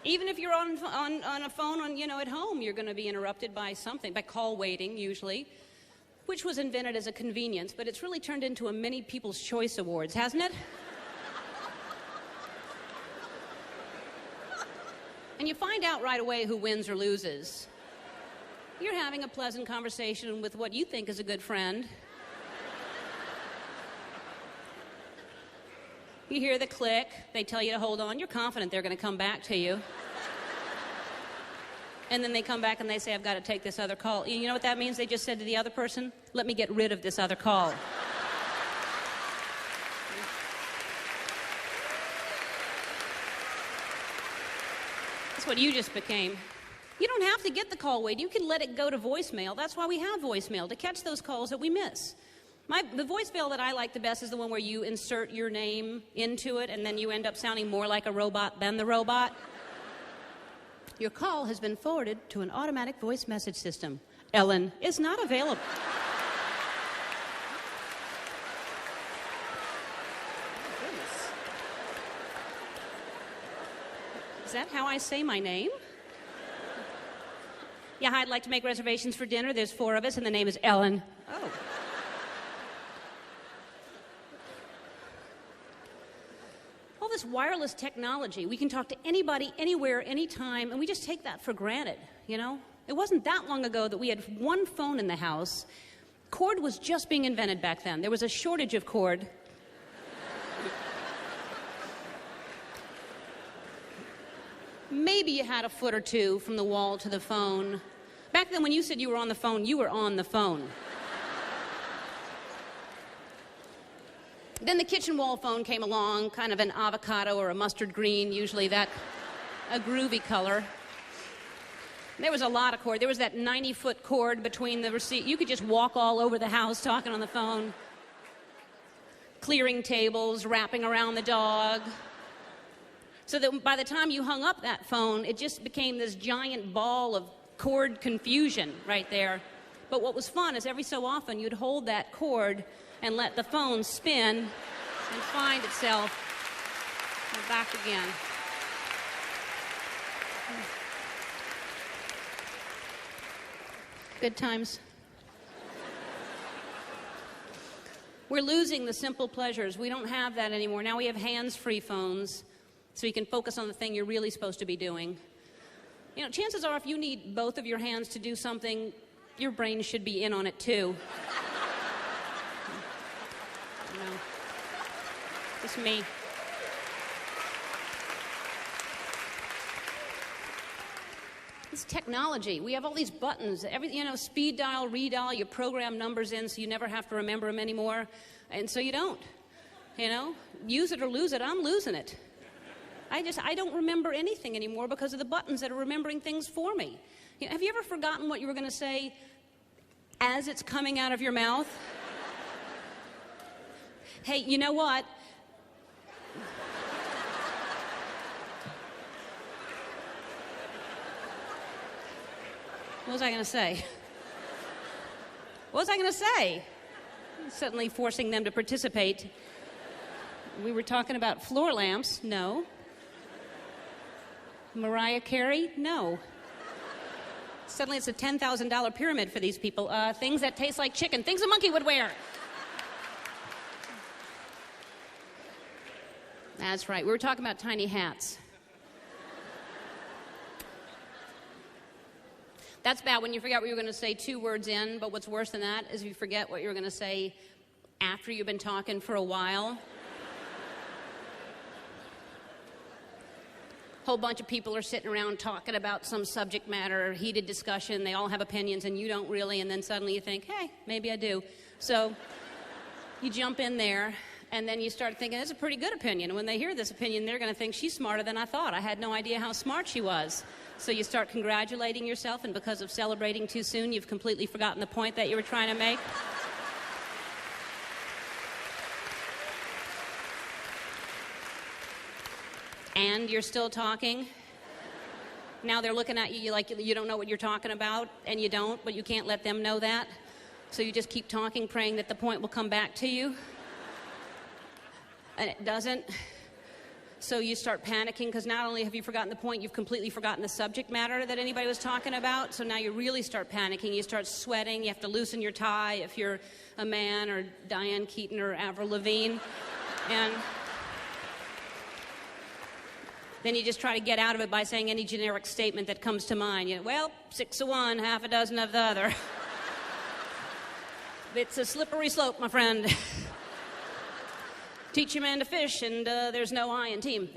Even if you're on a phone at home, you're going to be interrupted by something, by call waiting usually, which was invented as a convenience, but it's really turned into a many People's Choice Awards, hasn't it? And you find out right away who wins or loses. You're having a pleasant conversation with what you think is a good friend. You hear the click, they tell you to hold on, you're confident they're going to come back to you. And then they come back and they say, I've got to take this other call. You know what that means? They just said to the other person, let me get rid of this other call. That's what you just became. You don't have to get the call wait. You can let it go to voicemail. That's why we have voicemail, to catch those calls that we miss. The voicemail that I like the best is the one where you insert your name into it and then you end up sounding more like a robot than the robot. Your call has been forwarded to an automatic voice message system. Ellen is not available. Oh, goodness. Is that how I say my name? Yeah, hi, I'd like to make reservations for dinner. There's 4 of us and the name is Ellen. Oh. All this wireless technology, we can talk to anybody, anywhere, anytime, and we just take that for granted, you know? It wasn't that long ago that we had one phone in the house. Cord was just being invented back then. There was a shortage of cord. Maybe you had a foot or 2 from the wall to the phone. Back then, when you said you were on the phone, you were on the phone. Then the kitchen wall phone came along, kind of an avocado or a mustard green, usually a groovy color. There was a lot of cord. There was that 90-foot cord between the receipt. You could just walk all over the house talking on the phone. Clearing tables, wrapping around the dog. So that by the time you hung up that phone, it just became this giant ball of cord confusion right there. But what was fun is every so often you'd hold that cord and let the phone spin and find itself back again. Good times. We're losing the simple pleasures. We don't have that anymore. Now we have hands-free phones, so you can focus on the thing you're really supposed to be doing. You know, chances are if you need both of your hands to do something, your brain should be in on it too. Just me. It's technology. We have all these buttons. Speed dial, redial, you program numbers in so you never have to remember them anymore. And so you don't. Use it or lose it. I'm losing it. I don't remember anything anymore because of the buttons that are remembering things for me. Have you ever forgotten what you were going to say as it's coming out of your mouth? Hey, you know what? What was I going to say? What was I going to say? Suddenly forcing them to participate. We were talking about floor lamps. No. Mariah Carey? No. Suddenly it's a $10,000 pyramid for these people. Things that taste like chicken. Things a monkey would wear. That's right. We were talking about tiny hats. That's bad when you forget what you were going to say 2 words in, but what's worse than that is if you forget what you were going to say after you've been talking for a while. Whole bunch of people are sitting around talking about some subject matter, heated discussion, they all have opinions and you don't really, and then suddenly you think, hey, maybe I do. So you jump in there and then you start thinking, that's a pretty good opinion. And when they hear this opinion, they're going to think, she's smarter than I thought. I had no idea how smart she was. So you start congratulating yourself, and because of celebrating too soon, you've completely forgotten the point that you were trying to make. And you're still talking. Now they're looking at you like you don't know what you're talking about, and you don't, but you can't let them know that. So you just keep talking, praying that the point will come back to you. And it doesn't. So you start panicking because not only have you forgotten the point, you've completely forgotten the subject matter that anybody was talking about. So now you really start panicking. You start sweating. You have to loosen your tie if you're a man, or Diane Keaton or Avril Lavigne. And then you just try to get out of it by saying any generic statement that comes to mind. You know, well, 6 of one, half a dozen of the other. It's a slippery slope, my friend. Teach a man to fish, and there's no I in team.